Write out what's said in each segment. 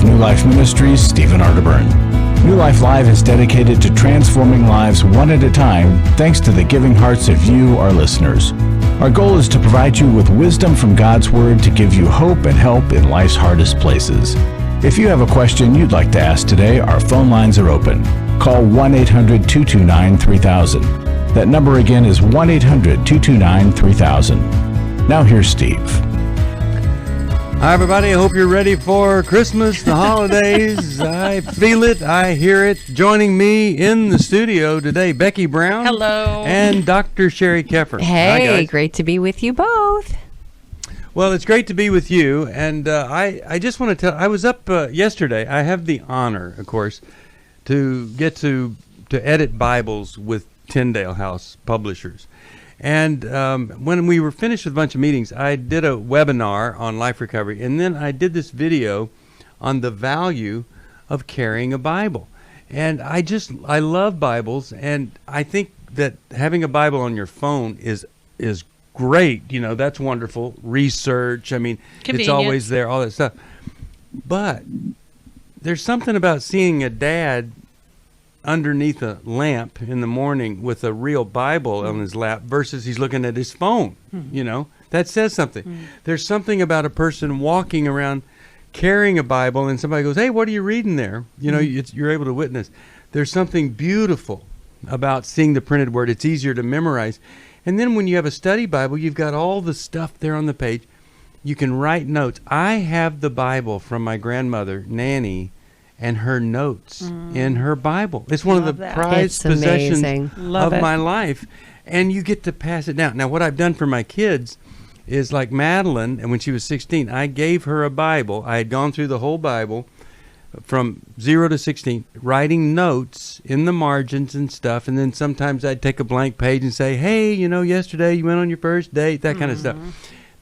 New Life Ministries' Stephen Arterburn. New Life Live is dedicated to transforming lives one at a time, thanks to the giving hearts of you, our listeners. Our goal is to provide you with wisdom from God's Word to give you hope and help in life's hardest places. If you have a question you'd like to ask today, our phone lines are open. Call 1-800-229-3000. That number again is 1-800-229-3000. Now here's Steve. Hi, everybody. I hope you're ready for Christmas, the holidays. I feel it. I hear it. Joining me in the studio today, Becky Brown. Hello. And Dr. Sheri Keffer. Hey, great to be with you both. Well, it's great to be with you. And I just want to tell, I was up yesterday. I have the honor, of course, to get to edit Bibles with Tyndale House Publishers. And when we were finished with a bunch of meetings, I did a webinar on life recovery, and then I did this video on the value of carrying a Bible. And I love Bibles, and I think that having a Bible on your phone is great. You know, that's wonderful. Research, I mean, it's always there, all that stuff. But there's something about seeing a dad underneath a lamp in the morning with a real Bible on his lap versus he's looking at his phone. You know, that says something. There's something about a person walking around carrying a Bible and somebody goes, "Hey, what are you reading there?" You know, you're able to witness. There's something beautiful about seeing the printed word. It's easier to memorize. And then when you have a study Bible, you've got all the stuff there on the page. You can write notes. I have the Bible from my grandmother, Nanny, and her notes in her Bible. It's one of the prized possessions of my life. And you get to pass it down. Now, what I've done for my kids is like Madeline, and when she was 16, I gave her a Bible. I had gone through the whole Bible from 0 to 16, writing notes in the margins and stuff. And then sometimes I'd take a blank page and say, "Hey, you know, yesterday you went on your first date," that kind of stuff.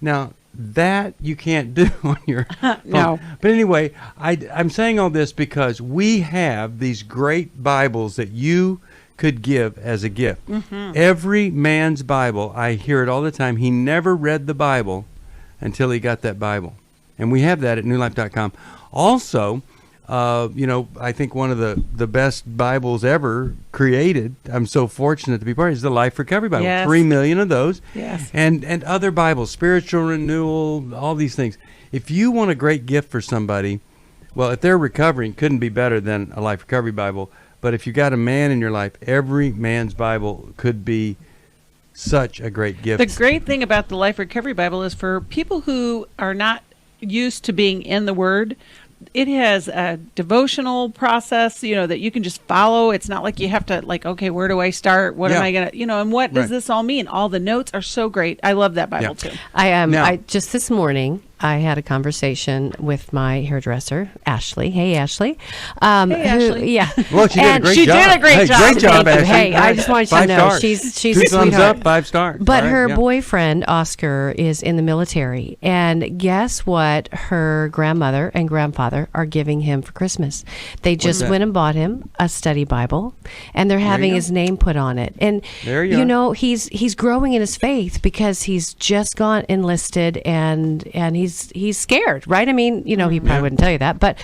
Now, that you can't do on your phone. No. But anyway, I'm saying all this because we have these great Bibles that you could give as a gift. Every man's Bible, I hear it all the time, he never read the Bible until he got that Bible. And we have that at newlife.com. Also, you know, I think one of the best Bibles ever created, I'm so fortunate to be part of, is the Life Recovery Bible. Yes. 3 million of those. Yes. And other Bibles, spiritual renewal, all these things. If you want a great gift for somebody, well, if they're recovering, couldn't be better than a Life Recovery Bible. But if you got a man in your life, every man's Bible could be such a great gift. The great thing about the Life Recovery Bible is for people who are not used to being in the Word, it has a devotional process, you know, that you can just follow. It's not like you have to, like, okay, where do I start? What am I going to, you know, and what does this all mean? All the notes are so great. I love that Bible too. I just this morning, I had a conversation with my hairdresser, Ashley. Hey, Ashley. Ashley. Yeah. Well, she did a great job. She did a great job. Great job, Ashley. Hey, I just wanted you to know stars. she's a 2 sweetheart. thumbs up, 5 stars. But her boyfriend, Oscar, is in the military. And guess what her grandmother and grandfather are giving him for Christmas? They just went and bought him a study Bible, and they're having his name put on it. And, you know, he's growing in his faith because he's just gone enlisted, and he's scared, right? I mean, you know, he probably wouldn't tell you that, but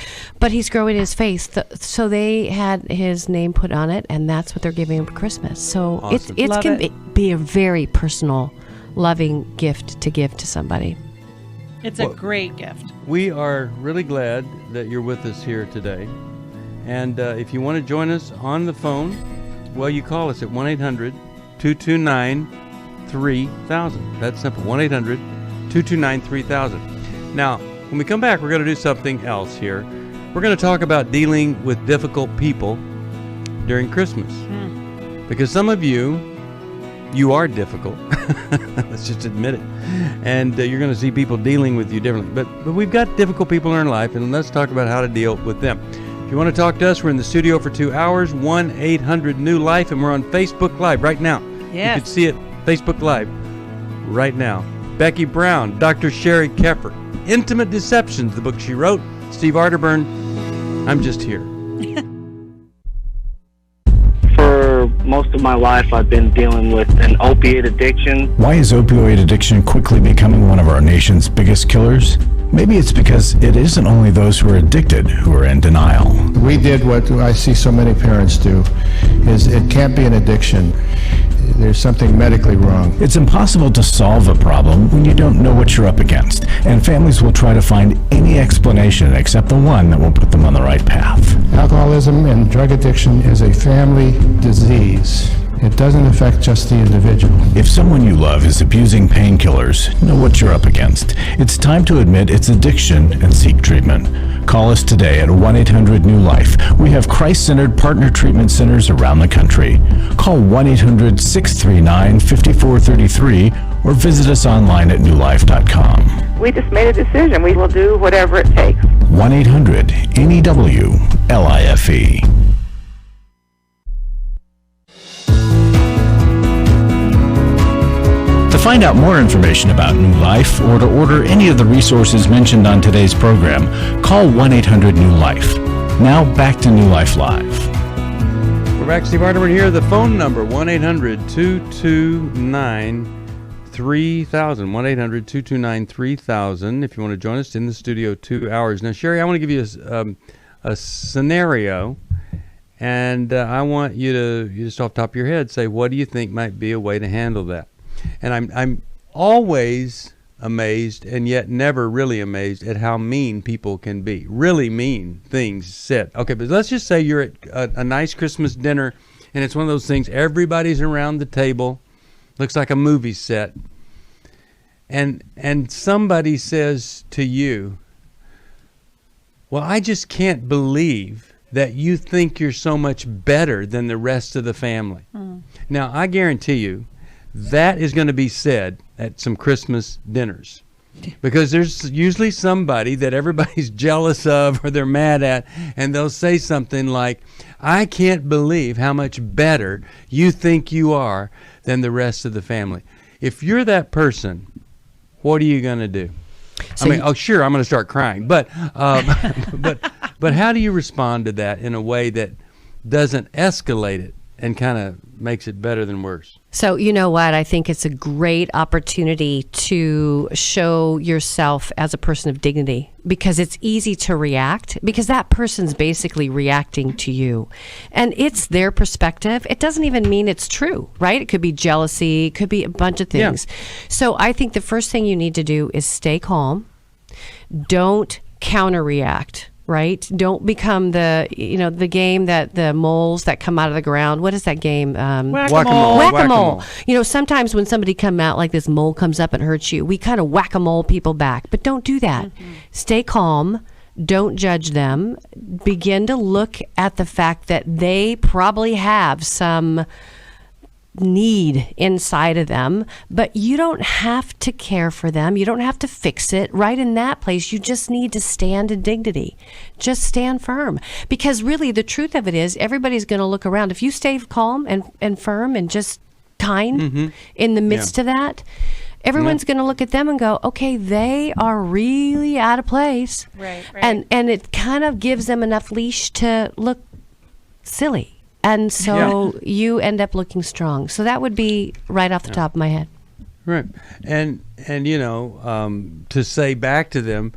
he's growing his faith. So they had his name put on it, and that's what they're giving him for Christmas. So awesome. it can be a very personal, loving gift to give to somebody. It's a great gift. We are really glad that you're with us here today. And if you want to join us on the phone, well, you call us at 1-800-229-3000. That's simple, 1-800-229-3000. Now, when we come back, we're going to do something else here. We're going to talk about dealing with difficult people during Christmas. Because some of you are difficult. Let's just admit it. And you're going to see people dealing with you differently. But we've got difficult people in our life, and let's talk about how to deal with them. If you want to talk to us, we're in the studio for 2 hours, 1-800-NEW-LIFE, and we're on Facebook Live right now. Yes. You can see it, Facebook Live, right now. Becky Brown, Dr. Sheri Keffer, Intimate Deceptions, the book she wrote. Steve Arterburn, I'm just here. For most of my life, I've been dealing with an opiate addiction. Why is opioid addiction quickly becoming one of our nation's biggest killers? Maybe it's because it isn't only those who are addicted who are in denial. We did what I see so many parents do, is it can't be an addiction. There's something medically wrong. It's impossible to solve a problem when you don't know what you're up against, and families will try to find any explanation except the one that will put them on the right path. Alcoholism and drug addiction is a family disease. It doesn't affect just the individual. If someone you love is abusing painkillers, know what you're up against. It's time to admit it's addiction and seek treatment. Call us today at 1-800-NEW-LIFE. We have Christ-centered partner treatment centers around the country. Call 1-800-639-5433 or visit us online at newlife.com. We just made a decision. We will do whatever it takes. 1-800-NEW-LIFE. To find out more information about New Life or to order any of the resources mentioned on today's program, call 1-800-NEW-LIFE. Now back to New Life Live. We're back. Steve Arterburn here. The phone number, 1-800-229-3000. 1-800-229-3000 if you want to join us in the studio 2 hours. Now, Sheri, I want to give you a scenario, and I want you to, just off the top of your head, say, what do you think might be a way to handle that? And I'm always amazed and yet never really amazed at how mean people can be. Really mean things said. Okay, but let's just say you're at a nice Christmas dinner, and it's one of those things, everybody's around the table, looks like a movie set, and somebody says to you, well, I just can't believe that you think you're so much better than the rest of the family. Now, I guarantee you, that is going to be said at some Christmas dinners, because there's usually somebody that everybody's jealous of or they're mad at, and they'll say something like, I can't believe how much better you think you are than the rest of the family. If you're that person, what are you going to do? So I mean, sure, I'm going to start crying, but but how do you respond to that in a way that doesn't escalate it and kind of makes it better than worse? So, you know what? I think it's a great opportunity to show yourself as a person of dignity, because it's easy to react because that person's basically reacting to you. And it's their perspective. It doesn't even mean it's true, right? It could be jealousy, it could be a bunch of things. Yeah. So I think the first thing you need to do is stay calm. Don't counter-react. Right? Don't become the game that the moles that come out of the ground. What is that game? Whack-a-mole. Whack-a-mole. You know, sometimes when somebody come out like this mole comes up and hurts you, we kind of whack-a-mole people back. But don't do that. Mm-hmm. Stay calm. Don't judge them. Begin to look at the fact that they probably have some need inside of them, but you don't have to care for them. You don't have to fix it. Right in that place, you just need to stand in dignity. Just stand firm. Because really, the truth of it is, everybody's going to look around. If you stay calm and firm and just kind in the midst of that, everyone's going to look at them and go, okay, they are really out of place. Right. And it kind of gives them enough leash to look silly. And so you end up looking strong. So that would be right off the top of my head. Right. And you know, to say back to them,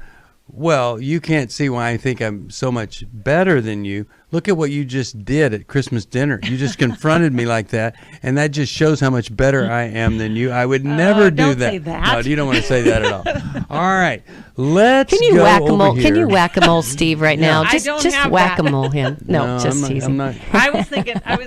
well, you can't see why I think I'm so much better than you. Look at what you just did at Christmas dinner. You just confronted me like that, and that just shows how much better I am than you. I would never do don't that. Say that. No, you don't want to say that at all. All right, let's Can you go whack-a-mole? over here. Can you whack-a-mole Steve right now? I don't Just have whack-a-mole him. No, just teasing. I'm not. I was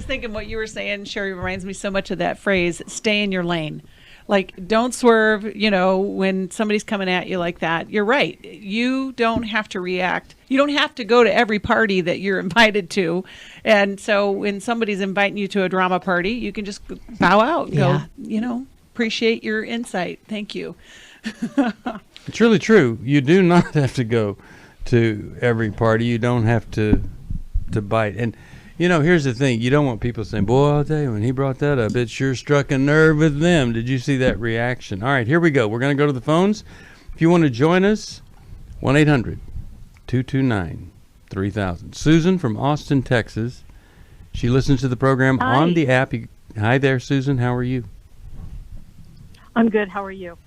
thinking what you were saying, Sheri, reminds me so much of that phrase, stay in your lane. Like, don't swerve, you know, when somebody's coming at you like that. You're right. You don't have to react. You don't have to go to every party that you're invited to. And so when somebody's inviting you to a drama party, you can just bow out. Go, you know, appreciate your insight. Thank you. It's really true. You do not have to go to every party. You don't have to bite. And you know, here's the thing. You don't want people saying, boy, I'll tell you, when he brought that up, it sure struck a nerve with them. Did you see that reaction? All right, here we go. We're going to go to the phones. If you want to join us, 1-800-229-3000. Susan from Austin, Texas. She listens to the program on the app. Hi there, Susan. How are you? I'm good. How are you?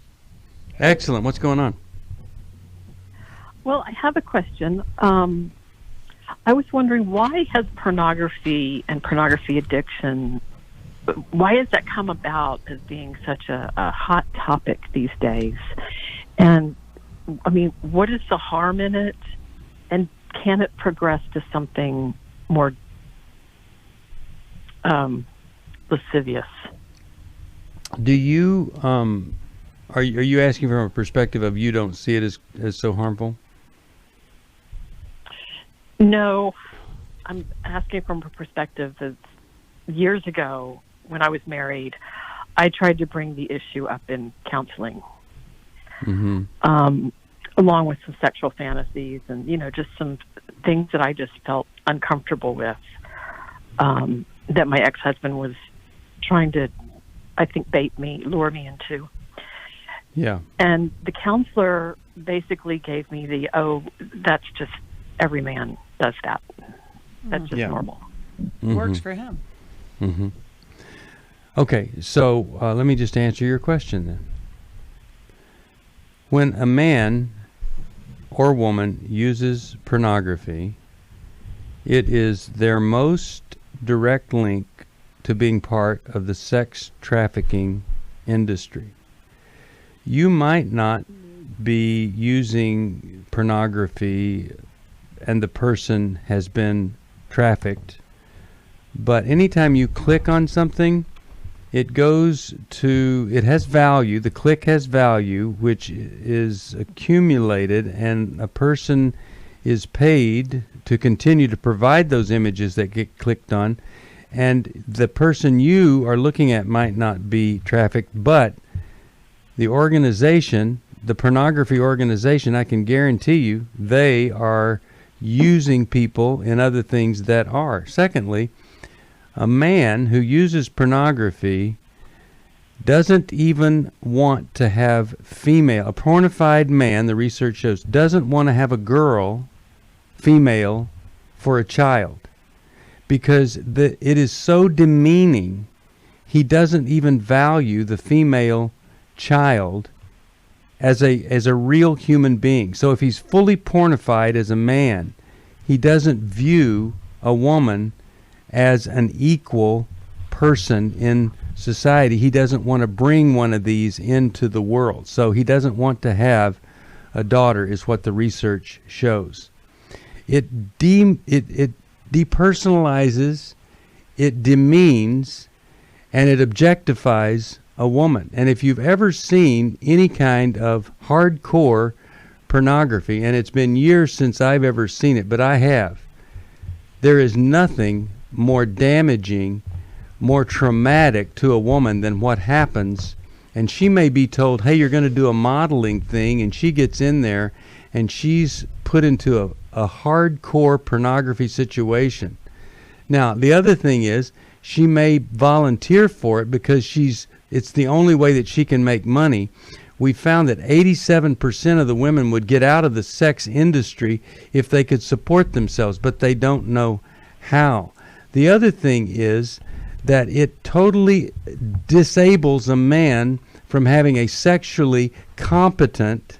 Excellent. What's going on? Well, I have a question. I was wondering, why has pornography and pornography addiction, why has that come about as being such a hot topic these days? And, I mean, what is the harm in it? And can it progress to something more lascivious? Do you, are you asking from a perspective of you don't see it as so harmful? No, I'm asking from a perspective of years ago when I was married, I tried to bring the issue up in counseling, along with some sexual fantasies and, just some things that I just felt uncomfortable with, that my ex-husband was trying to, I think, lure me into. Yeah. And the counselor basically gave me that's just, every man does that. That's just normal. Works for him. Mm-hmm. Okay, so let me just answer your question then. When a man or woman uses pornography, it is their most direct link to being part of the sex trafficking industry. You might not be using pornography and the person has been trafficked, but anytime you click on something, it has value. The click has value, which is accumulated, and a person is paid to continue to provide those images that get clicked on. And the person you are looking at might not be trafficked, but the organization, the pornography organization, I can guarantee you, they are using people in other things that are. Secondly, a man who uses pornography doesn't even want to have a pornified man, the research shows, doesn't want to have a girl, female, for a child, because it is so demeaning. He doesn't even value the female child as a real human being. So if he's fully pornified as a man, he doesn't view a woman as an equal person in society. He doesn't want to bring one of these into the world. So he doesn't want to have a daughter, is what the research shows. It depersonalizes, it demeans, and it objectifies a woman. And if you've ever seen any kind of hardcore pornography, and it's been years since I've ever seen it, but I have, there is nothing more damaging, more traumatic to a woman than what happens. And she may be told, hey, you're going to do a modeling thing, and she gets in there and she's put into a hardcore pornography situation. Now, the other thing is, she may volunteer for it because it's the only way that she can make money. We found that 87% of the women would get out of the sex industry if they could support themselves, but they don't know how. The other thing is that it totally disables a man from having a sexually competent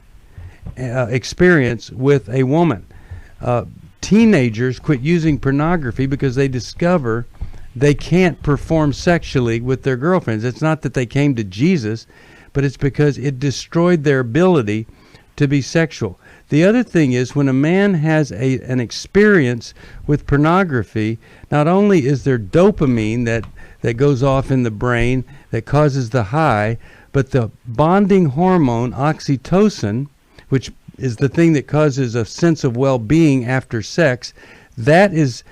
experience with a woman. Teenagers quit using pornography because they discover they can't perform sexually with their girlfriends. It's not that they came to Jesus, but it's because it destroyed their ability to be sexual. The other thing is, when a man has an experience with pornography, not only is there dopamine that goes off in the brain that causes the high, but the bonding hormone oxytocin, which is the thing that causes a sense of well-being after sex, that is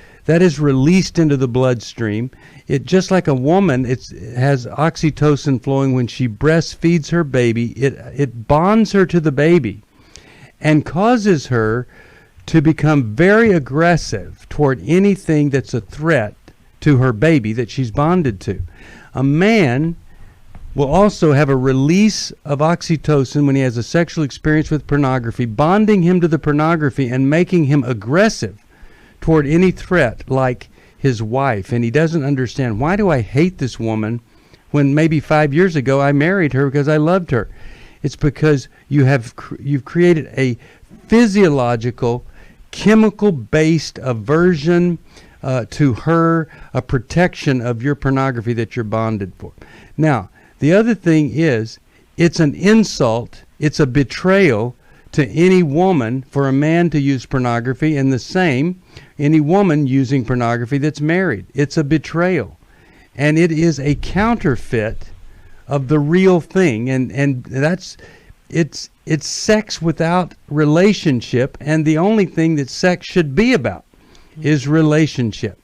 released into the bloodstream. It, just like a woman, it has oxytocin flowing when she breastfeeds her baby. It bonds her to the baby and causes her to become very aggressive toward anything that's a threat to her baby that she's bonded to. A man will also have a release of oxytocin when he has a sexual experience with pornography, bonding him to the pornography and making him aggressive toward any threat like his wife. And he doesn't understand, why do I hate this woman when maybe 5 years ago I married her because I loved her? It's because you've created a physiological, chemical-based aversion to her, a protection of your pornography that you're bonded for. Now, the other thing is, it's an insult, it's a betrayal to any woman for a man to use pornography, and the same, any woman using pornography that's married. It's a betrayal. And it is a counterfeit of the real thing, and that's it's sex without relationship, and the only thing that sex should be about is relationship.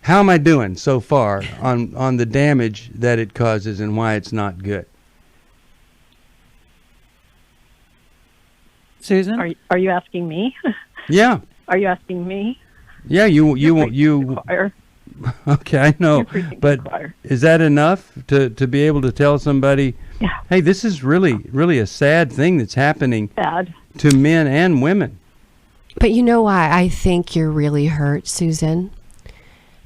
How am I doing so far on the damage that it causes and why it's not good? Susan? Are you asking me? Yeah. Are you asking me? Yeah, you. Choir. Okay, I know, but is that enough to be able to tell somebody, hey, this is really a sad thing that's happening to men and women? But you know why I think you're really hurt, Susan?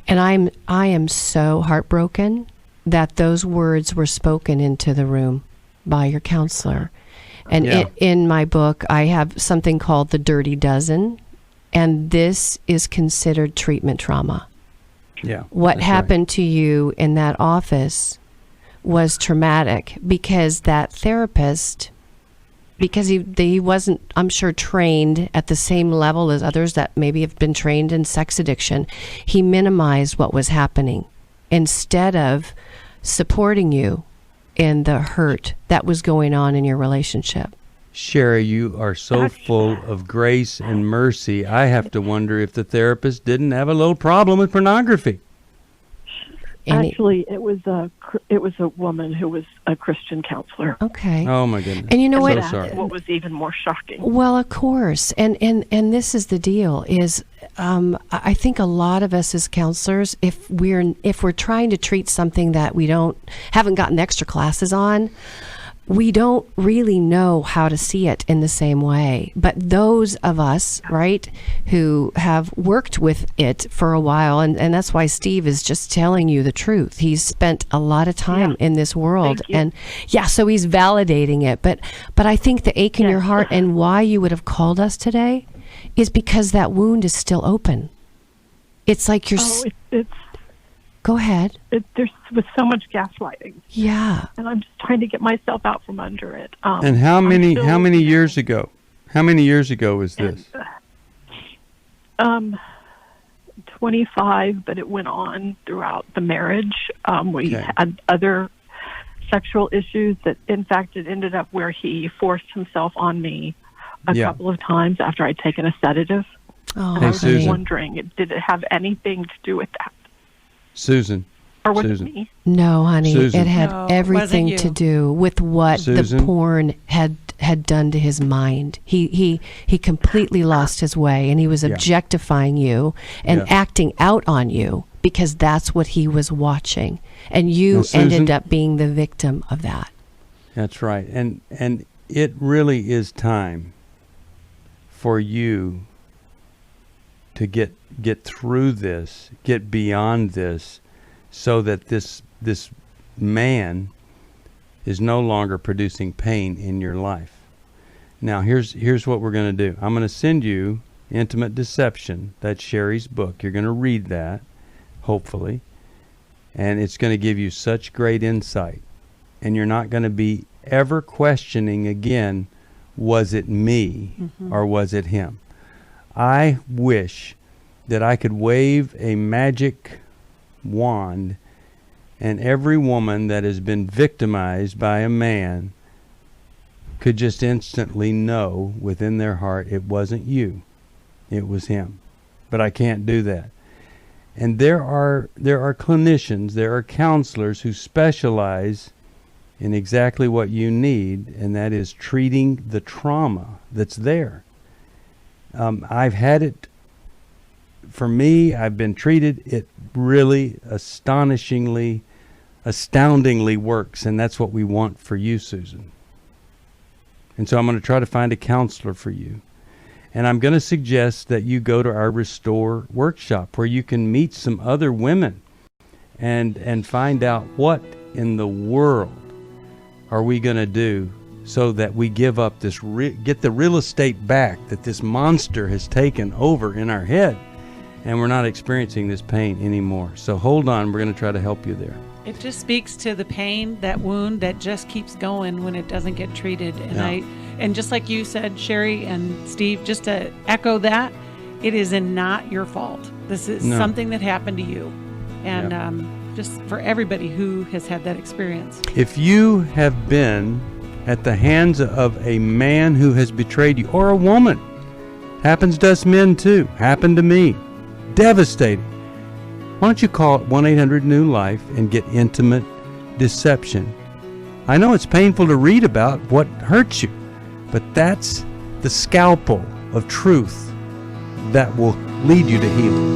And I am so heartbroken that those words were spoken into the room by your counselor. And in my book, I have something called the Dirty Dozen, and this is considered treatment trauma. Yeah. What happened to you in that office was traumatic because that therapist, because he wasn't, I'm sure, trained at the same level as others that maybe have been trained in sex addiction, he minimized what was happening instead of supporting you in the hurt that was going on in your relationship. Sheri, you are so full of grace and mercy. I have to wonder if the therapist didn't have a little problem with pornography. Actually, it was a woman who was a Christian counselor. Okay. Oh my goodness. And you know what? What was even more shocking? Well, of course. And this is the deal is I think a lot of us as counselors, if we're trying to treat something that we haven't gotten extra classes on, we don't really know how to see it in the same way. But those of us, right, who have worked with it for a while, and that's why Steve is just telling you the truth. He's spent a lot of time in this world. And so he's validating it. But I think the ache in your heart and why you would have called us today is because that wound is still open. It's like you're... Go ahead. There's with so much gaslighting. Yeah. And I'm just trying to get myself out from under it. And how many years ago? How many years ago was this? 25, but it went on throughout the marriage. We had other sexual issues that, in fact, it ended up where he forced himself on me a couple of times after I'd taken a sedative. Oh, and I was wondering, did it have anything to do with that? Susan. Or was it me? No, honey. Susan. It had everything to do with what the porn had done to his mind. He completely lost his way, and he was objectifying you and acting out on you because that's what he was watching. And you ended up being the victim of that. That's right. And it really is time for you to get through this, get beyond this, so that this man is no longer producing pain in your life. Now, here's what we're going to do. I'm going to send you Intimate Deception. That's Sheri's book. You're going to read that, hopefully, and it's going to give you such great insight. And you're not going to be ever questioning again, was it me or was it him? I wish that I could wave a magic wand and every woman that has been victimized by a man could just instantly know within their heart it wasn't you, it was him. But I can't do that. And there are clinicians, there are counselors who specialize in exactly what you need, and that is treating the trauma that's there. I've had it. For me, I've been treated. It really astoundingly works, and that's what we want for you, Susan. And so I'm going to try to find a counselor for you. And I'm going to suggest that you go to our Restore workshop where you can meet some other women and find out what in the world are we going to do so that we give up this, get the real estate back that this monster has taken over in our head, and we're not experiencing this pain anymore. So hold on, we're going to try to help you there. It just speaks to the pain, that wound that just keeps going when it doesn't get treated. And and just like you said, Sheri and Steve, just to echo that, it is not your fault. This is something that happened to you. And just for everybody who has had that experience. If you have been at the hands of a man who has betrayed you, or a woman, happens to us men too, happened to me, devastating. Why don't you call 1-800-NEW-LIFE and get intimate deception? I know it's painful to read about what hurts you, but that's the scalpel of truth that will lead you to healing.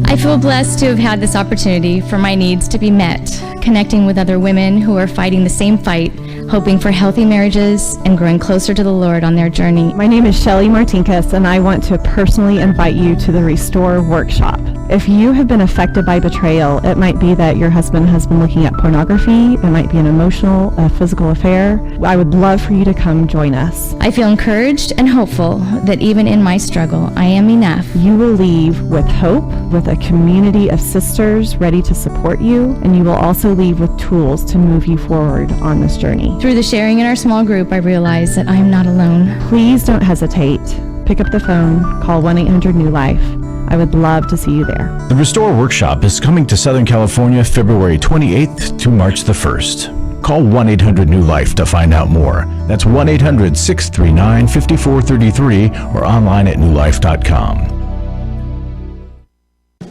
I feel blessed to have had this opportunity for my needs to be met, connecting with other women who are fighting the same fight, hoping for healthy marriages and growing closer to the Lord on their journey. My name is Shelley Martinkus, and I want to personally invite you to the Restore Workshop. If you have been affected by betrayal, it might be that your husband has been looking at pornography, it might be an emotional, physical affair. I would love for you to come join us. I feel encouraged and hopeful that even in my struggle, I am enough. You will leave with hope, with a community of sisters ready to support you, and you will also leave with tools to move you forward on this journey. Through the sharing in our small group, I realize that I am not alone. Please don't hesitate. Pick up the phone, call 1-800-NEW-LIFE. I would love to see you there. The Restore Workshop is coming to Southern California February 28th to March the 1st. Call 1-800-NEW-LIFE to find out more. That's 1-800-639-5433 or online at newlife.com.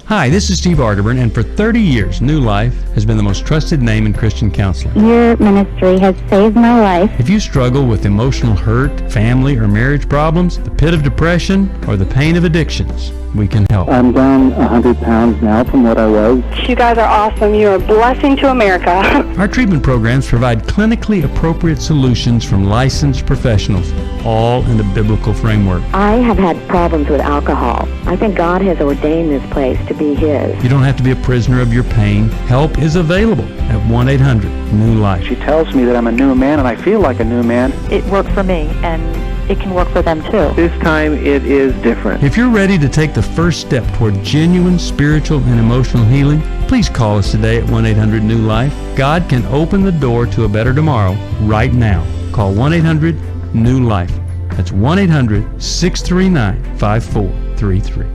Hi, this is Steve Arterburn, and for 30 years, New Life has been the most trusted name in Christian counseling. Your ministry has saved my life. If you struggle with emotional hurt, family or marriage problems, the pit of depression, or the pain of addictions, we can help. I'm down 100 pounds now from what I was. You guys are awesome. You're a blessing to America. Our treatment programs provide clinically appropriate solutions from licensed professionals, all in the biblical framework. I have had problems with alcohol. I think God has ordained this place to be His. You don't have to be a prisoner of your pain. Help is available at 1-800-NEW-LIFE. She tells me that I'm a new man, and I feel like a new man. It worked for me, and it can work for them too. This time it is different. If you're ready to take the first step toward genuine spiritual and emotional healing, please call us today at 1-800-NEW-LIFE. God can open the door to a better tomorrow right now. Call 1-800-NEW-LIFE. That's 1-800-639-5433.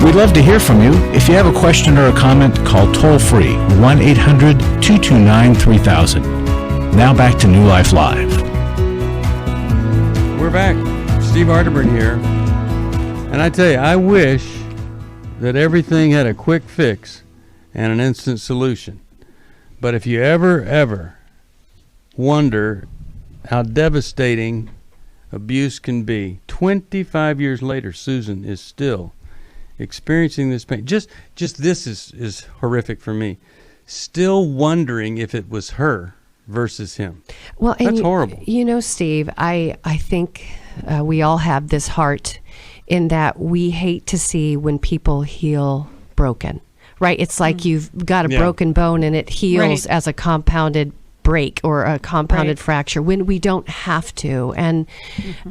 We'd love to hear from you. If you have a question or a comment, call toll-free 1-800-229-3000. Now back to New Life Live. We're back. Steve Arterburn here. And I tell you, I wish that everything had a quick fix and an instant solution. But if you ever wonder how devastating abuse can be, 25 years later, Susan is still experiencing this pain. Just this is horrific for me. Still wondering if it was her versus him. Well, that's horrible. You know, Steve, I think we all have this heart in that we hate to see when people heal broken, right? It's like you've got a broken bone and it heals as a compounded break or a compounded fracture when we don't have to. And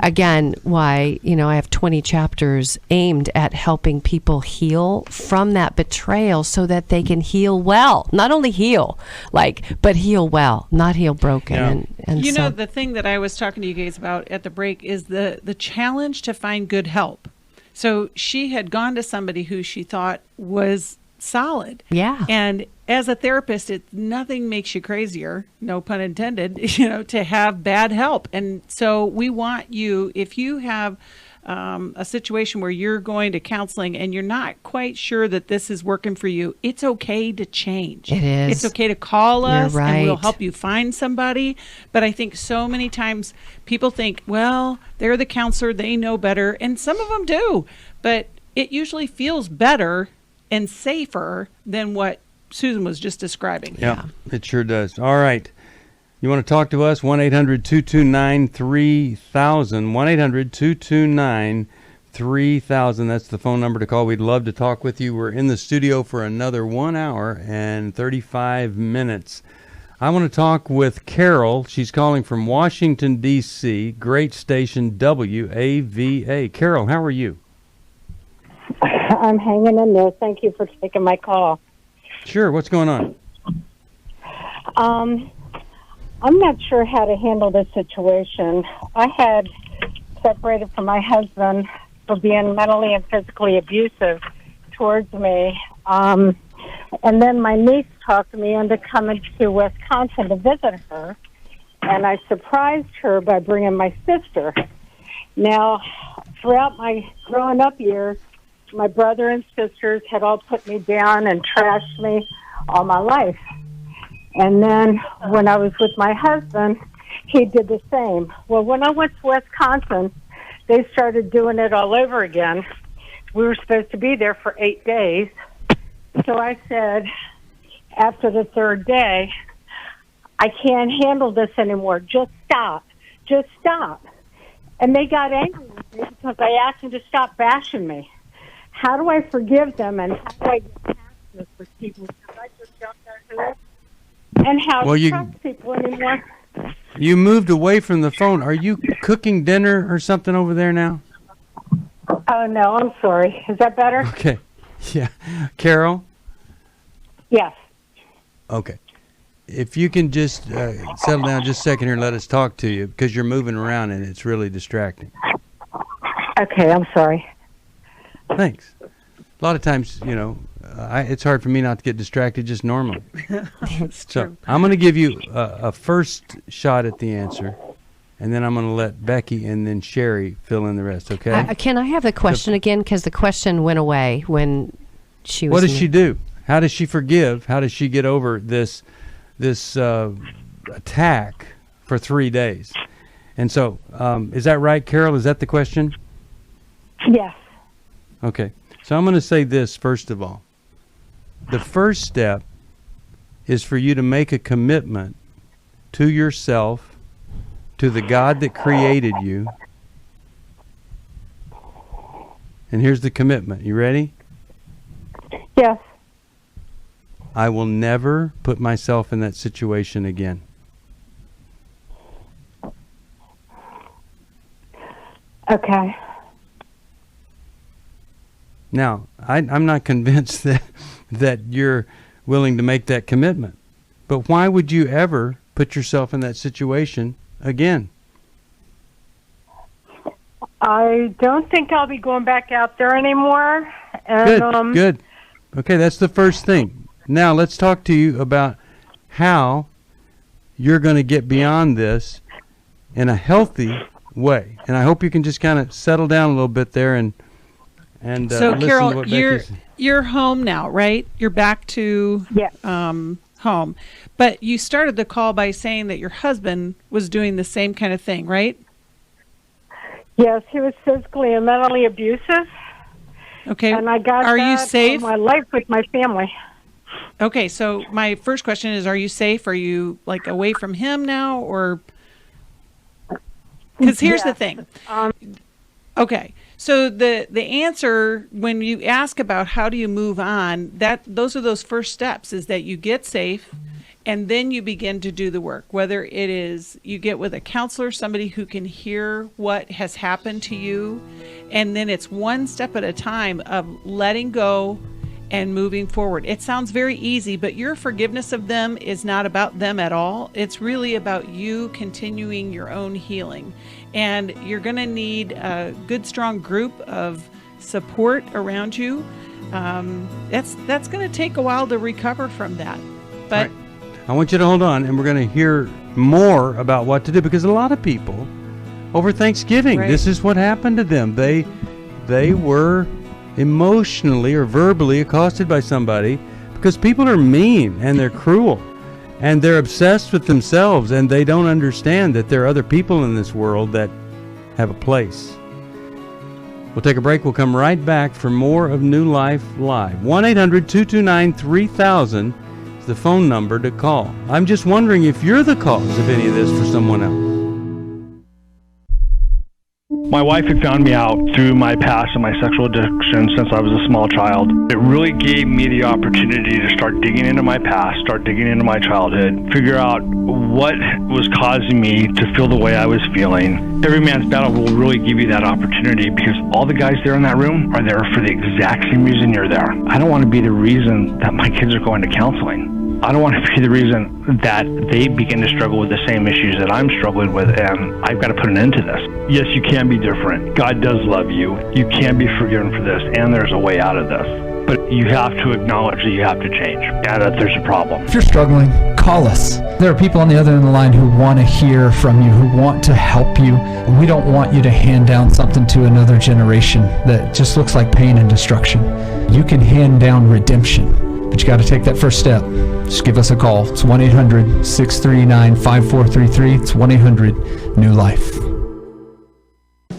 again, why, I have 20 chapters aimed at helping people heal from that betrayal so that they can heal well. Not only heal, but heal well, not heal broken. Yeah. And so the thing that I was talking to you guys about at the break is the challenge to find good help. So she had gone to somebody who she thought was solid. Yeah. And as a therapist, nothing makes you crazier, no pun intended, to have bad help. And so we want you, if you have a situation where you're going to counseling and you're not quite sure that this is working for you, it's okay to change. It is. It's okay to call us You're right. and we'll help you find somebody. But I think so many times people think, well, they're the counselor, they know better. And some of them do. But it usually feels better and safer than what Susan was just describing. Yeah, it sure does. All right. You want to talk to us? 1-800-229-3000. 888-223-3000. That's the phone number to call. We'd love to talk with you. We're in the studio for another 1 hour and 35 minutes. I want to talk with Carol. She's calling from Washington, D.C., great station WAVA. Carol, how are you? I'm hanging in there. Thank you for taking my call. Sure. What's going on? I'm not sure how to handle this situation. I had separated from my husband for being mentally and physically abusive towards me. And then my niece talked me into coming to Wisconsin to visit her. And I surprised her by bringing my sister. Now, throughout my growing up years, my brother and sisters had all put me down and trashed me all my life. And then when I was with my husband, he did the same. Well, when I went to Wisconsin, they started doing it all over again. We were supposed to be there for 8 days. So I said, after the third day, I can't handle this anymore. Just stop. Just stop. And they got angry with me because I asked them to stop bashing me. How do I forgive them, and how do I get past this with people? Because I just don't know who and how to trust people anymore. You moved away from the phone. Are you cooking dinner or something over there now? Oh, no, I'm sorry. Is that better? Okay. Yeah. Carol? Yes. Okay. If you can just settle down just a second here and let us talk to you, because you're moving around and it's really distracting. Okay, I'm sorry. Thanks. A lot of times, it's hard for me not to get distracted just normally. So I'm going to give you a first shot at the answer, and then I'm going to let Becky and then Sheri fill in the rest, okay? Can I have the question again? Because the question went away when she was... What does she do? How does she forgive? How does she get over this attack for 3 days? And so, is that right, Carol? Is that the question? Yes. Okay. So I'm going to say this first of all. The first step is for you to make a commitment to yourself, to the God that created you. And here's the commitment. You ready? Yes. I will never put myself in that situation again. Okay. Now, I'm not convinced that you're willing to make that commitment. But why would you ever put yourself in that situation again? I don't think I'll be going back out there anymore. And, Good. Okay, that's the first thing. Now, let's talk to you about how you're going to get beyond this in a healthy way. And I hope you can just kind of settle down a little bit there and so listen Carol, to what you're home now, right? You're back to home. But you started the call by saying that your husband was doing the same kind of thing, right? Yes, he was physically and mentally abusive. Okay. And I got Are you safe? all my life with my family. Okay, so my first question is, are you safe? Are you like away from him now, or? Because here's the thing. Okay. So the answer when you ask about how do you move on, those are those first steps, is that you get safe and then you begin to do the work, whether it is you get with a counselor, somebody who can hear what has happened to you, and then it's one step at a time of letting go and moving forward. It sounds very easy, but your forgiveness of them is not about them at all. It's really about you continuing your own healing. And you're going to need a good, strong group of support around you. That's going to take a while to recover from that. But right. I want you to hold on, and we're going to hear more about what to do, because a lot of people over Thanksgiving, this is what happened to them. They were emotionally or verbally accosted by somebody, because people are mean and they're cruel and they're obsessed with themselves, and they don't understand that there are other people in this world that have a place. We'll take a break. We'll come right back for more of New Life Live. 1-800-229-3000 is the phone number to call. I'm just wondering if you're the cause of any of this for someone else. My wife had found me out through my past and my sexual addiction since I was a small child. It really gave me the opportunity to start digging into my past, start digging into my childhood, figure out what was causing me to feel the way I was feeling. Every Man's Battle will really give you that opportunity because all the guys there in that room are there for the exact same reason you're there. I don't want to be the reason that my kids are going to counseling. I don't want to be the reason that they begin to struggle with the same issues that I'm struggling with, and I've got to put an end to this. Yes, you can be different. God does love you. You can be forgiven for this, and there's a way out of this. But you have to acknowledge that you have to change, and that there's a problem. If you're struggling, call us. There are people on the other end of the line who want to hear from you, who want to help you. We don't want you to hand down something to another generation that just looks like pain and destruction. You can hand down redemption, but you got to take that first step. Just give us a call. It's 1-800-639-5433. It's 1-800-NEW-LIFE.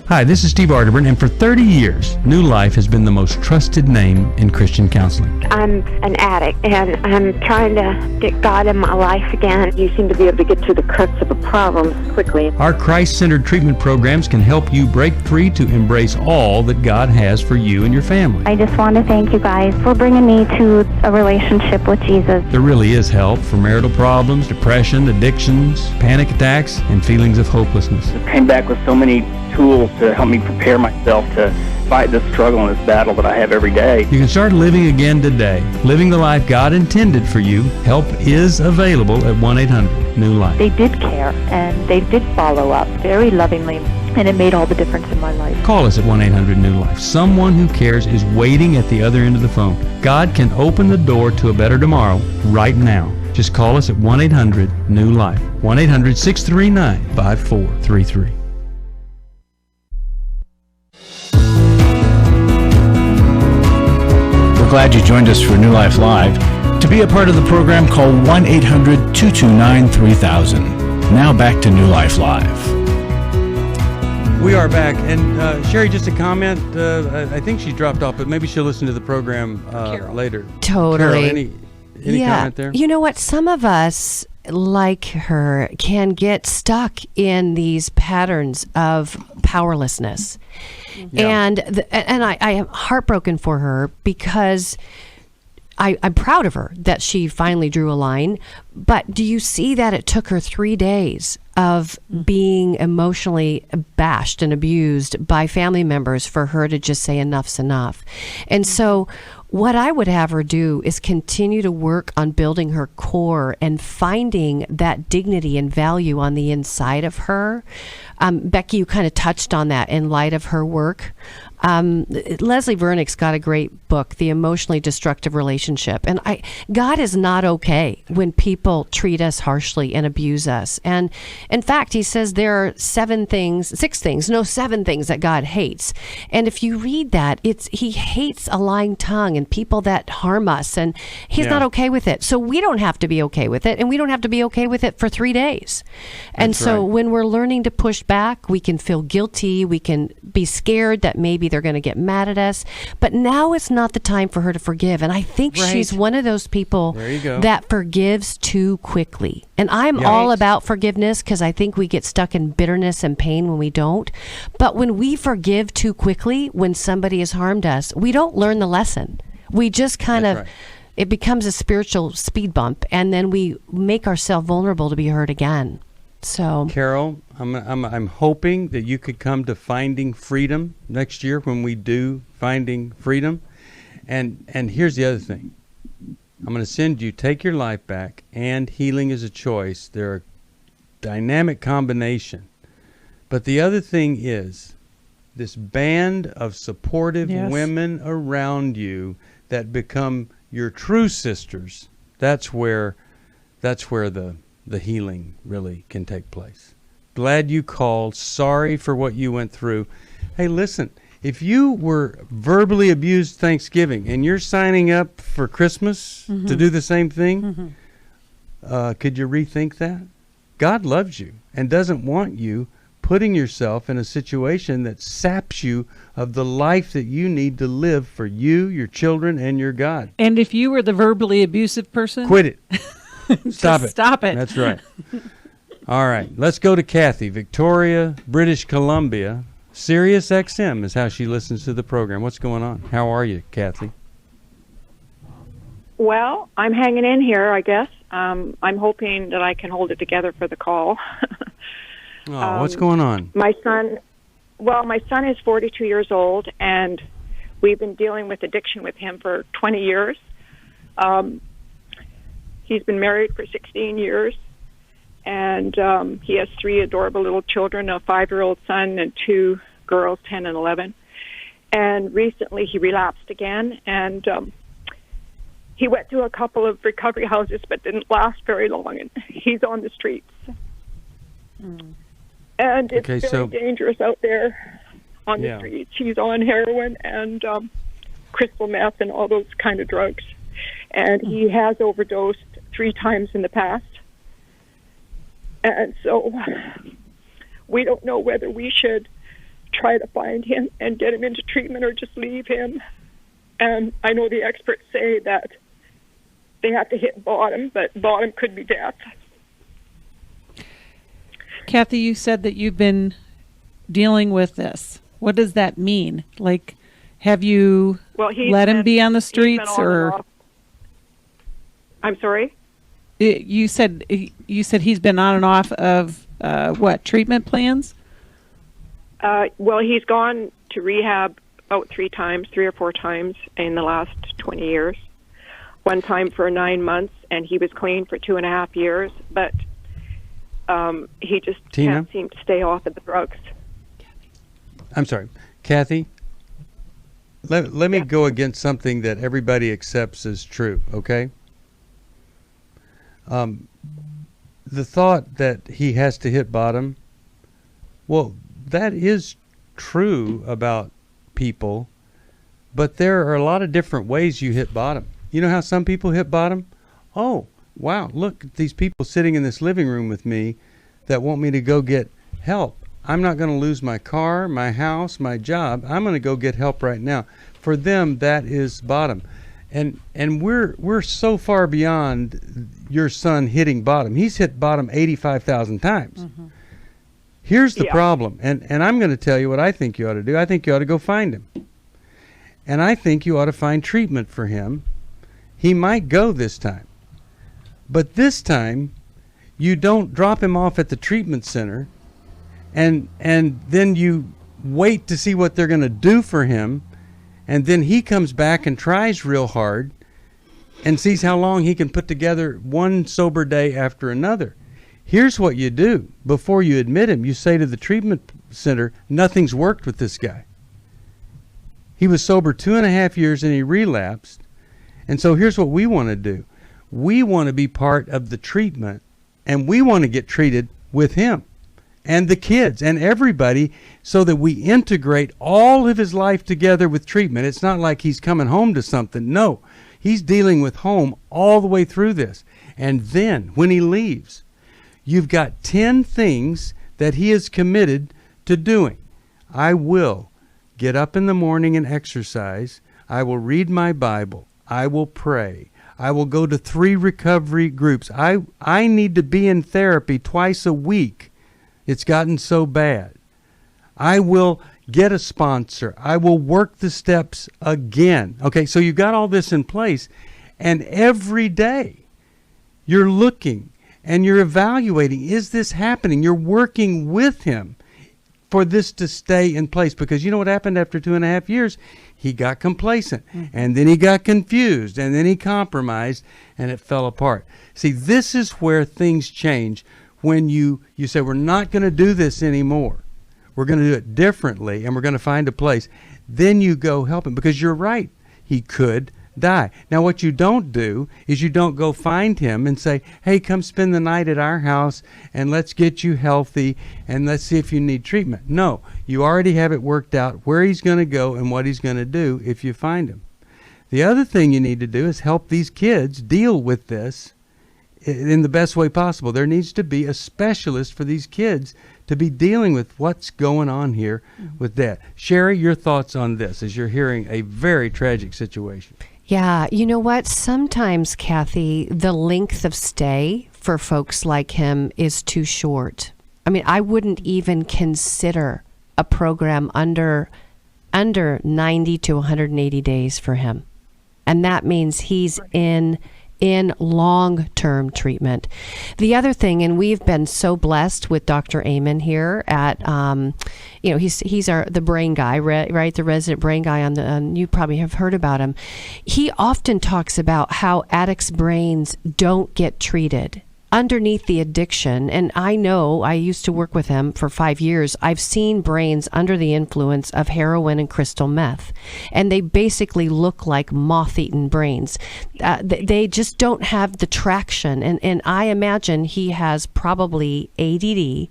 Hi, this is Steve Arterburn, and for 30 years, New Life has been the most trusted name in Christian counseling. I'm an addict, and I'm trying to get God in my life again. You seem to be able to get to the crux of the problem quickly. Our Christ-centered treatment programs can help you break free to embrace all that God has for you and your family. I just want to thank you guys for bringing me to a relationship with Jesus. There really is help for marital problems, depression, addictions, panic attacks, and feelings of hopelessness. I came back with so many tools to help me prepare myself to fight this struggle and this battle that I have every day. You can start living again today, living the life God intended for you. Help is available at 1-800-NEW-LIFE. They did care, and they did follow up very lovingly, and it made all the difference in my life. Call us at 1-800-NEW-LIFE. Someone who cares is waiting at the other end of the phone. God can open the door to a better tomorrow right now. Just call us at 1-800-NEW-LIFE. 1-800-639-5433. We're glad you joined us for New Life Live. To be a part of the program, call 1-800-229-3000. Now back to New Life Live. We are back, and Sheri, just a comment. I think she dropped off, but maybe she'll listen to the program later. Totally. Carol, any comment there? You know what? Some of us, like her, can get stuck in these patterns of powerlessness. Yeah. And I am heartbroken for her because I'm proud of her that she finally drew a line. But do you see that it took her 3 days of being emotionally bashed and abused by family members for her to just say enough's enough? And so what I would have her do is continue to work on building her core and finding that dignity and value on the inside of her. Becky, you kind of touched on that in light of her work. Leslie Vernick's got a great book, The Emotionally Destructive Relationship. And God is not okay when people treat us harshly and abuse us. And in fact, he says there are 7 things that God hates. And if you read that, he hates a lying tongue and people that harm us. And he's not okay with it. So we don't have to be okay with it. And we don't have to be okay with it for 3 days. And so when we're learning to push back, we can feel guilty. We can be scared that maybe they're going to get mad at us. But now is not the time for her to forgive. And I think she's one of those people that forgives too quickly. And I'm all about forgiveness because I think we get stuck in bitterness and pain when we don't. But when we forgive too quickly, when somebody has harmed us, we don't learn the lesson. We just kind of, it becomes a spiritual speed bump, and then we make ourselves vulnerable to be hurt again. So, Carol, I'm hoping that you could come to Finding Freedom next year when we do Finding Freedom. And here's the other thing. I'm going to send you Take Your Life Back and Healing is a Choice. They're a dynamic combination. But the other thing is this band of supportive women around you that become your true sisters. That's where the healing really can take place. Glad you called. Sorry for what you went through. Hey, listen, if you were verbally abused Thanksgiving and you're signing up for Christmas to do the same thing, could you rethink that? God loves you and doesn't want you putting yourself in a situation that saps you of the life that you need to live for you, your children, and your God. And if you were the verbally abusive person, quit it. Stop it. Stop it. That's right. All right. Let's go to Kathy, Victoria, British Columbia, Sirius XM is how she listens to the program. What's going on? How are you, Kathy? Well, I'm hanging in here, I guess. I'm hoping that I can hold it together for the call. What's going on? My son is 42 years old, and we've been dealing with addiction with him for 20 years. He's been married for 16 years, and he has 3 adorable little children, a 5-year-old son and 2 girls, 10 and 11. And recently he relapsed again, and he went to a couple of recovery houses but didn't last very long, and he's on the streets. And it's very dangerous out there on the streets. He's on heroin and crystal meth and all those kind of drugs. And he has overdosed 3 times in the past. And so we don't know whether we should try to find him and get him into treatment or just leave him. And I know the experts say that they have to hit bottom, but bottom could be death. Kathy, you said that you've been dealing with this. What does that mean? Like, have you let him be on the streets, or? I'm sorry? You said he's been on and off of treatment plans? Well, he's gone to rehab about 3 or 4 times in the last 20 years. One time for 9 months, and he was clean for 2.5 years, but he just can't seem to stay off of the drugs. I'm sorry, Kathy. Let me go against something that everybody accepts as true, okay? The thought that he has to hit bottom, well, that is true about people, but there are a lot of different ways you hit bottom. You know how some people hit bottom? Oh, wow, look at these people sitting in this living room with me that want me to go get help. I'm not going to lose my car, my house, my job. I'm going to go get help right now. For them, that is bottom. And we're so far beyond your son hitting bottom. He's hit bottom 85,000 times. Mm-hmm. Here's the problem, and I'm going to tell you what I think you ought to do. I think you ought to go find him. And I think you ought to find treatment for him. He might go this time. But this time, you don't drop him off at the treatment center and then you wait to see what they're going to do for him, and then he comes back and tries real hard and sees how long he can put together one sober day after another. Here's what you do. Before you admit him, you say to the treatment center, nothing's worked with this guy. He was sober 2.5 years and he relapsed. And so here's what we want to do. We want to be part of the treatment, and we want to get treated with him and the kids and everybody, so that we integrate all of his life together with treatment. It's not like he's coming home to something. No, he's dealing with home all the way through this. And then when he leaves, you've got 10 things that he is committed to doing. I will get up in the morning and exercise. I will read my Bible. I will pray. I will go to 3 recovery groups. I need to be in therapy twice a week. It's gotten so bad. I will get a sponsor. I will work the steps again. Okay, so you've got all this in place, and every day you're looking and you're evaluating, is this happening? You're working with him for this to stay in place, because you know what happened after 2.5 years? He got complacent, and then he got confused, and then he compromised, and it fell apart. See, this is where things change when you say, we're not going to do this anymore. We're going to do it differently, and we're going to find a place. Then you go help him, because you're right. He could die. Now, what you don't do is you don't go find him and say, hey, come spend the night at our house, and let's get you healthy, and let's see if you need treatment. No, you already have it worked out where he's going to go and what he's going to do if you find him. The other thing you need to do is help these kids deal with this in the best way possible. There needs to be a specialist for these kids to be dealing with what's going on here with that. Sheri, your thoughts on this as you're hearing a very tragic situation? Yeah, you know what? Sometimes, Kathy, the length of stay for folks like him is too short. I mean, I wouldn't even consider a program under 90 to 180 days for him. And that means he's in long-term treatment. The other thing, and we've been so blessed with Dr. Amen here at, he's the brain guy, right? The resident brain guy you probably have heard about him. He often talks about how addicts' brains don't get treated underneath the addiction. And I know, I used to work with him for 5 years. I've seen brains under the influence of heroin and crystal meth, and they basically look like moth-eaten brains. They just don't have the traction. And I imagine he has probably ADD,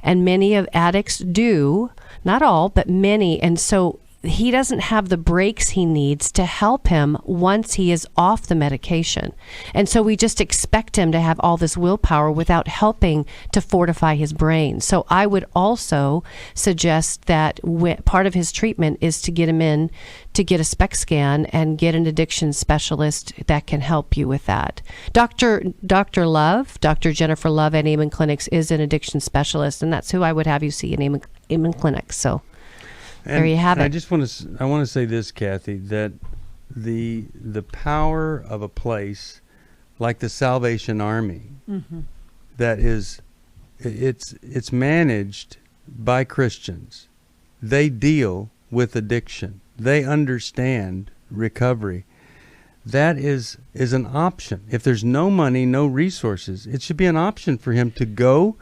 and many of addicts do, not all, but many. And so he doesn't have the breaks he needs to help him once he is off the medication. And so we just expect him to have all this willpower without helping to fortify his brain. So I would also suggest that part of his treatment is to get him in to get a SPECT scan and get an addiction specialist that can help you with that. Dr. Love, Dr. Jennifer Love at Amen Clinics is an addiction specialist, and that's who I would have you see in Amen Clinics. So there you have it. I want to say this, Kathy, that the power of a place like the Salvation Army, that is, it's managed by Christians. They deal with addiction. They understand recovery. That is an option. If there's no money, no resources, it should be an option for him to go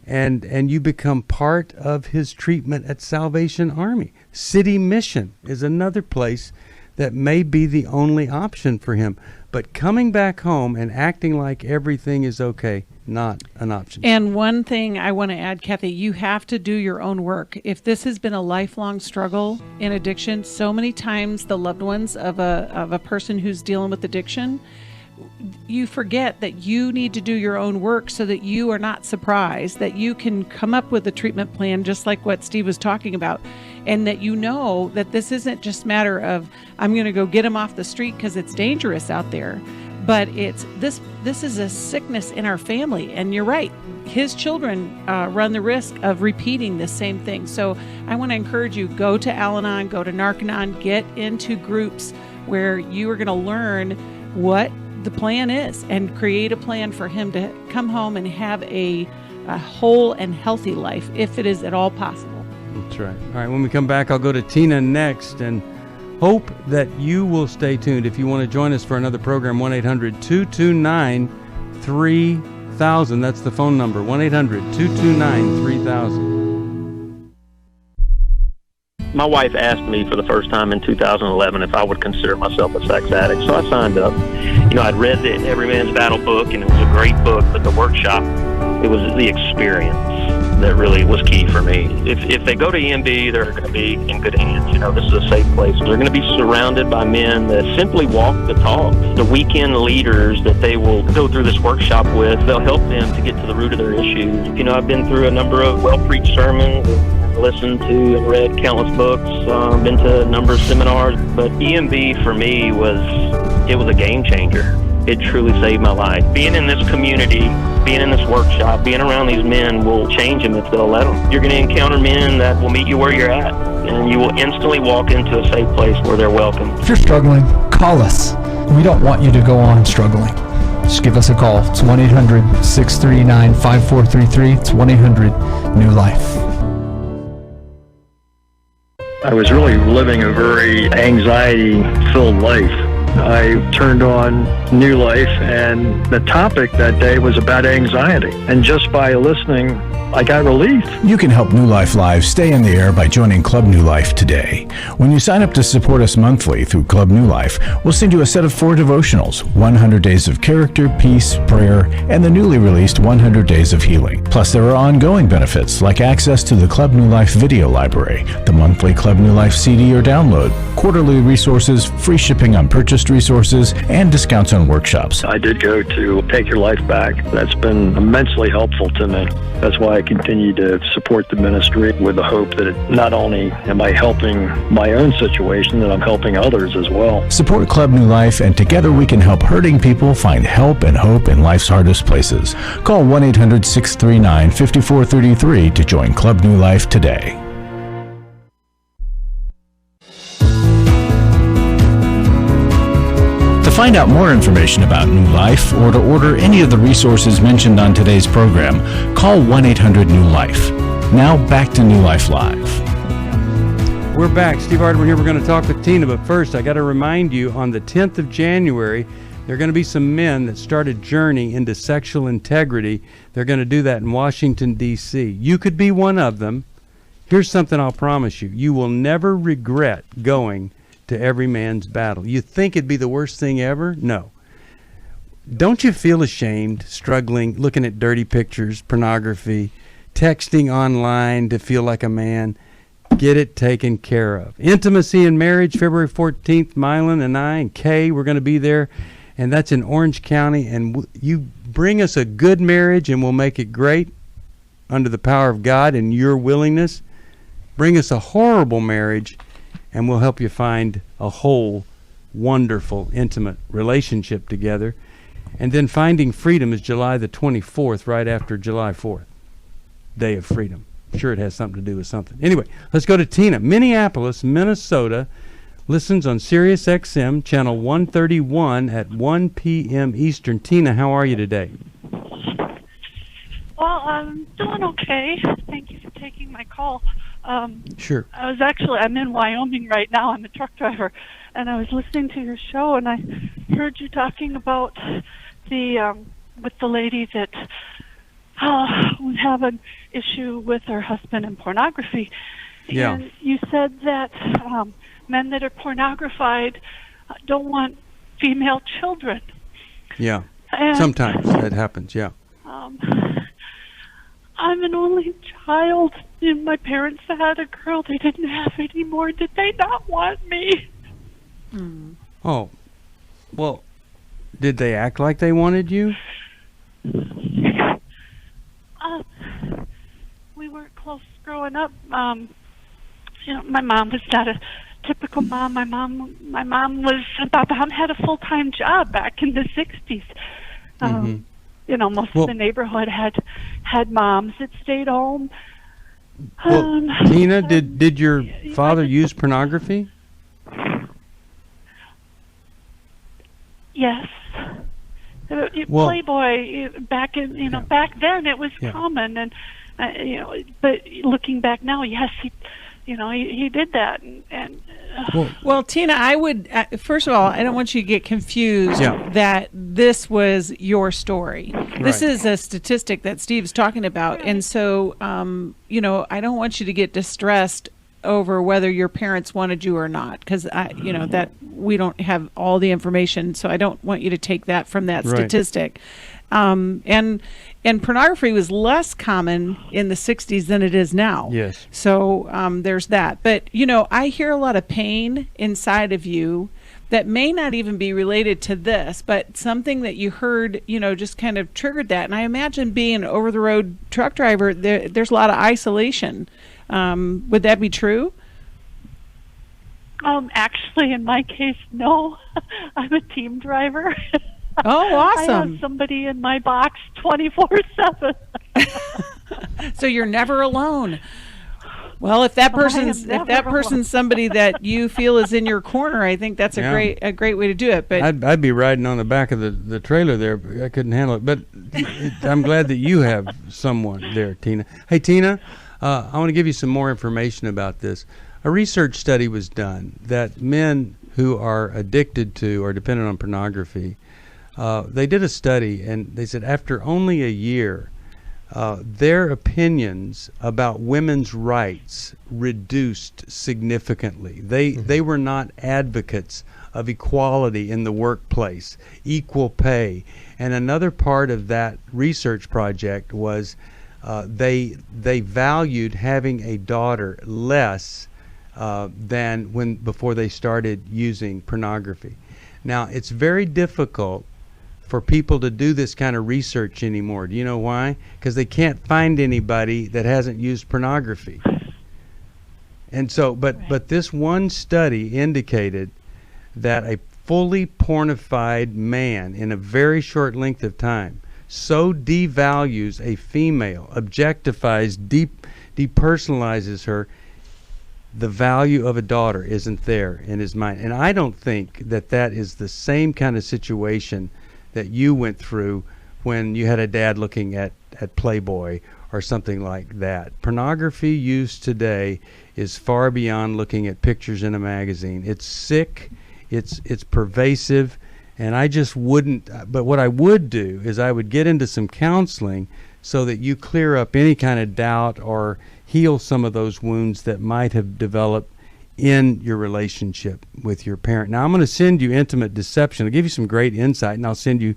and you become part of his treatment at Salvation Army. City Mission is another place that may be the only option for him. But coming back home and acting like everything is okay, not an option. And one thing I want to add, Kathy, you have to do your own work. If this has been a lifelong struggle in addiction, so many times the loved ones of a person who's dealing with addiction, you forget that you need to do your own work so that you are not surprised, that you can come up with a treatment plan just like what Steve was talking about, and that you know that this isn't just a matter of, I'm going to go get him off the street because it's dangerous out there, but it's this is a sickness in our family. And you're right, his children run the risk of repeating the same thing. So I want to encourage you, go to Al-Anon, go to Narcanon, get into groups where you are going to learn what the plan is and create a plan for him to come home and have a whole and healthy life, if it is at all possible. That's right. All right, when we come back, I'll go to Tina next, and hope that you will stay tuned. If you want to join us for another program, 1-800-229-3000. That's the phone number, 1-800-229-3000. My wife asked me for the first time in 2011 if I would consider myself a sex addict, so I signed up. I'd read the Every Man's Battle book, and it was a great book, but the workshop, it was the experience that really was key for me. If they go to EMB, they're going to be in good hands. This is a safe place. They're going to be surrounded by men that simply walk the talk. The weekend leaders that they will go through this workshop with, they'll help them to get to the root of their issues. I've been through a number of well-preached sermons, listened to and read countless books, been to a number of seminars, but EMB for me it was a game changer. It truly saved my life. Being in this community, being in this workshop, being around these men will change them if they'll let them. You're going to encounter men that will meet you where you're at, and you will instantly walk into a safe place where they're welcome. If you're struggling, call us. We don't want you to go on struggling. Just give us a call. It's 1-800-639-5433. It's 1-800-NEW-LIFE. I was really living a very anxiety-filled life. I turned on New Life, and the topic that day was about anxiety. And just by listening, I got relief. You can help New Life Live stay in the air by joining Club New Life today. When you sign up to support us monthly through Club New Life, we'll send you a set of 4 devotionals, 100 Days of Character, Peace, Prayer, and the newly released 100 Days of Healing. Plus, there are ongoing benefits like access to the Club New Life video library, the monthly Club New Life CD or download, quarterly resources, free shipping on purchased resources, and discounts on workshops. I did go to Take Your Life Back. That's been immensely helpful to me. That's why I continue to support the ministry with the hope that not only am I helping my own situation, that I'm helping others as well. Support Club New Life, and together we can help hurting people find help and hope in life's hardest places. Call 1-800-639-5433 to join Club New Life today. find out more information about New Life or to order any of the resources mentioned on today's program, call 1-800-NEW-LIFE. Now back to New Life Live. We're back. Steve Arterburn here. We're going to talk with Tina, but first I got to remind you, on the 10th of January, there are going to be some men that start a journey into sexual integrity. They're going to do that in Washington, D.C. You could be one of them. Here's something I'll promise you. You will never regret going to every man's battle. You think it'd be the worst thing ever? No. Don't you feel ashamed, struggling, looking at dirty pictures, pornography, texting online to feel like a man? Get it taken care of. Intimacy in Marriage, February 14th, Mylan and I and Kay, we're going to be there. And that's in Orange County. And you bring us a good marriage and we'll make it great under the power of God and your willingness. Bring us a horrible marriage and we'll help you find a whole, wonderful, intimate relationship together. And then Finding Freedom is July the 24th, right after July 4th, Day of Freedom. I'm sure it has something to do with something. Anyway, let's go to Tina. Minneapolis, Minnesota, listens on Sirius XM, channel 131 at 1 p.m. Eastern. Tina, how are you today? Well, I'm doing okay. Thank you for taking my call. Sure. I'm in Wyoming right now. I'm a truck driver, and I was listening to your show, and I heard you talking about with the lady that would have an issue with her husband and pornography. Yeah. And you said that men that are pornographied don't want female children. Yeah. And, sometimes that happens, yeah. I'm an only child, and my parents had a girl they didn't have anymore. Did they not want me? Oh, well, did they act like they wanted you? We weren't close growing up. My mom was not a typical mom. My mom had a full-time job back in the 60s. Most of the neighborhood had moms that stayed home. Well, Tina, did your father use pornography? Yes. Playboy back back then it was common, and but looking back now, yes, he did that, and well, Tina, I would first of all, I don't want you to get confused that this was your story. Right. This is a statistic that Steve's talking about, and so I don't want you to get distressed over whether your parents wanted you or not, because that we don't have all the information, so I don't want you to take that from that statistic. And pornography was less common in the 60s than it is now. Yes. So there's that. But, I hear a lot of pain inside of you that may not even be related to this, but something that you heard, just kind of triggered that. And I imagine being an over-the-road truck driver, there's a lot of isolation. Would that be true? Actually, in my case, no. I'm a team driver. Oh, awesome. I have somebody in my box 24/7. So you're never alone. Well, if that person's somebody that you feel is in your corner, I think that's a great way to do it. But I'd be riding on the back of the trailer there. I couldn't handle it. But I'm glad that you have someone there, Tina. Hey, Tina, I want to give you some more information about this. A research study was done that men who are addicted to or dependent on pornography, they did a study, and they said after only a year, their opinions about women's rights reduced significantly. They were not advocates of equality in the workplace, equal pay. And another part of that research project was they valued having a daughter less than before they started using pornography. Now, it's very difficult for people to do this kind of research anymore. Do you know why? Because they can't find anybody that hasn't used pornography. And so, but this one study indicated that a fully pornified man in a very short length of time so devalues a female, objectifies, depersonalizes her, the value of a daughter isn't there in his mind. And I don't think that is the same kind of situation that you went through when you had a dad looking at Playboy or something like that. Pornography used today is far beyond looking at pictures in a magazine. It's sick, it's pervasive, and I just wouldn't. But what I would do is I would get into some counseling so that you clear up any kind of doubt or heal some of those wounds that might have developed in your relationship with your parent. Now, I'm going to send you Intimate Deception. I'll give you some great insight, and I'll send you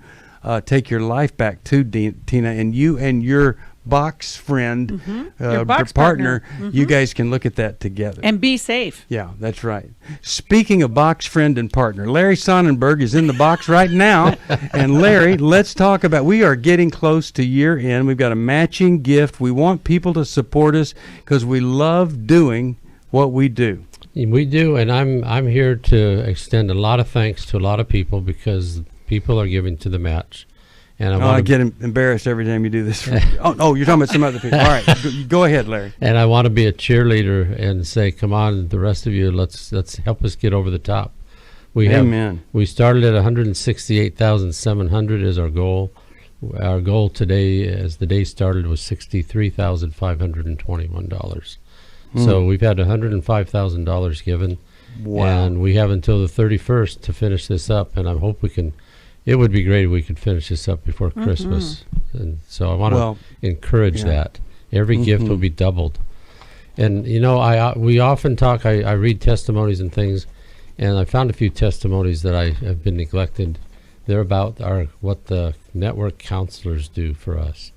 Take Your Life Back to Tina, and you and your box friend, your box partner, you guys can look at that together. And be safe. Yeah, that's right. Speaking of box friend and partner, Larry Sonnenberg is in the box right now. And Larry, let's talk about, we are getting close to year end. We've got a matching gift. We want people to support us because we love doing what we do. We do, and I'm here to extend a lot of thanks to a lot of people because people are giving to the match. And I get embarrassed every time you do this. Oh, you're talking about some other people. All right, go ahead, Larry. And I want to be a cheerleader and say, come on, the rest of you, let's help us get over the top. Amen. We started at 168,700 is our goal. Our goal today, as the day started, was $63,521. So we've had $105,000 given. Wow. And we have until the 31st to finish this up, and I hope we can. It would be great if we could finish this up before Christmas. And so I want to encourage that. Every gift will be doubled. And, you know, we often talk, I read testimonies and things, and I found a few testimonies that I have been neglected. They're about what the network counselors do for us.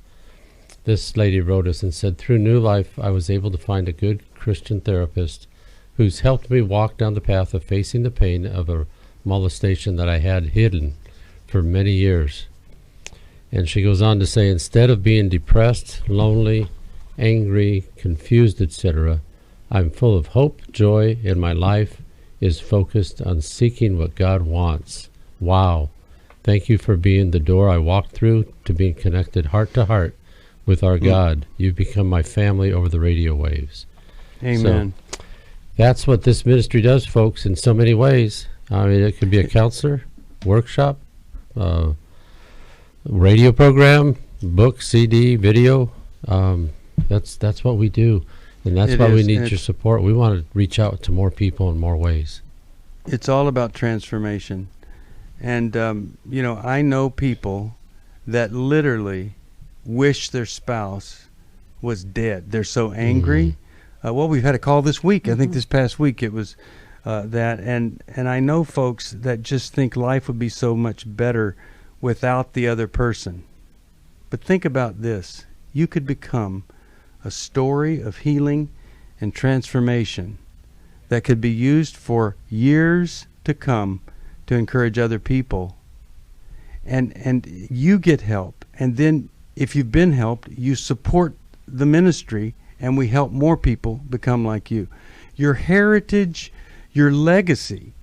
This lady wrote us and said, through New Life, I was able to find a good Christian therapist who's helped me walk down the path of facing the pain of a molestation that I had hidden for many years. And she goes on to say, instead of being depressed, lonely, angry, confused, etc., I'm full of hope, joy, and my life is focused on seeking what God wants. Wow. Thank you for being the door I walked through to being connected heart to heart with our God. You've become my family over the radio waves. Amen. So that's what this ministry does, folks, in so many ways. I mean, it could be a counselor, workshop, radio program, book, CD, video. That's what we do, and that's why we need your support. We want to reach out to more people in more ways. It's all about transformation, and you know, I know people that literally wish their spouse was dead. They're so angry. Well, we've had a call this week. I think this past week it was that, and I know folks that just think life would be so much better without the other person. But think about this. You could become a story of healing and transformation that could be used for years to come to encourage other people. And you get help. And then if you've been helped, you support the ministry, and we help more people become like you. Your heritage, your legacy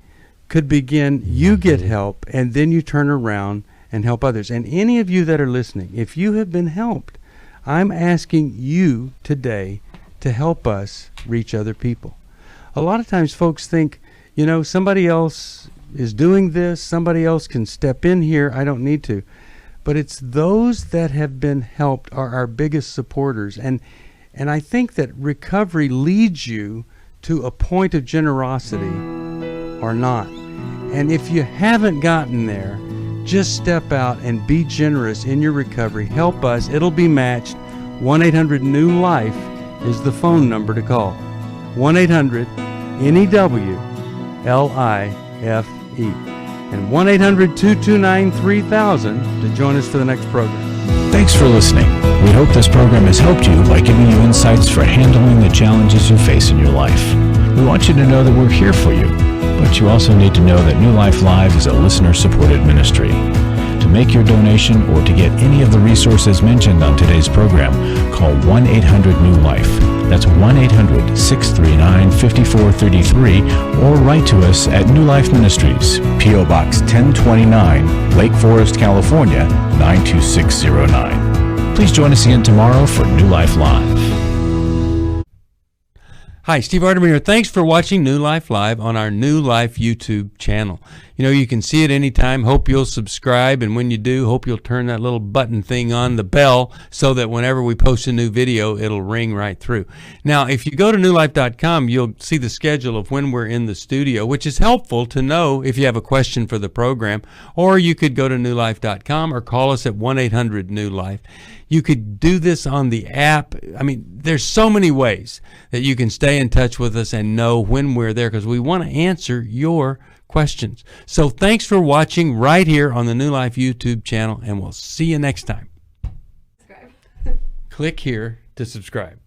could begin, you get help, and then you turn around and help others. And any of you that are listening, if you have been helped, I'm asking you today to help us reach other people. A lot of times folks think, you know, somebody else is doing this, somebody else can step in here, I don't need to. But it's those that have been helped are our biggest supporters. And I think that recovery leads you to a point of generosity or not. And if you haven't gotten there, just step out and be generous in your recovery. Help us. It'll be matched. 1-800-NEW-LIFE is the phone number to call. 1-800-NEW-LIFE. And 1-800-229-3000 to join us for the next program. Thanks for listening. We hope this program has helped you by giving you insights for handling the challenges you face in your life. We want you to know that we're here for you, but you also need to know that New Life Live is a listener-supported ministry. To make your donation or to get any of the resources mentioned on today's program, call 1-800-NEW-LIFE. That's 1-800-639-5433, or write to us at New Life Ministries, P.O. Box 1029, Lake Forest, California, 92609. Please join us again tomorrow for New Life Live. Hi, Steve Arterburn here. Thanks for watching New Life Live on our New Life YouTube channel. You know, you can see it anytime. Hope you'll subscribe, and when you do, hope you'll turn that little button thing on, the bell, so that whenever we post a new video, it'll ring right through. Now, if you go to newlife.com, you'll see the schedule of when we're in the studio, which is helpful to know if you have a question for the program, or you could go to newlife.com or call us at 1-800-NEW-LIFE. You could do this on the app. I mean, there's so many ways that you can stay in touch with us and know when we're there, because we want to answer your questions. So thanks for watching right here on the New Life YouTube channel, and we'll see you next time. Click here to subscribe.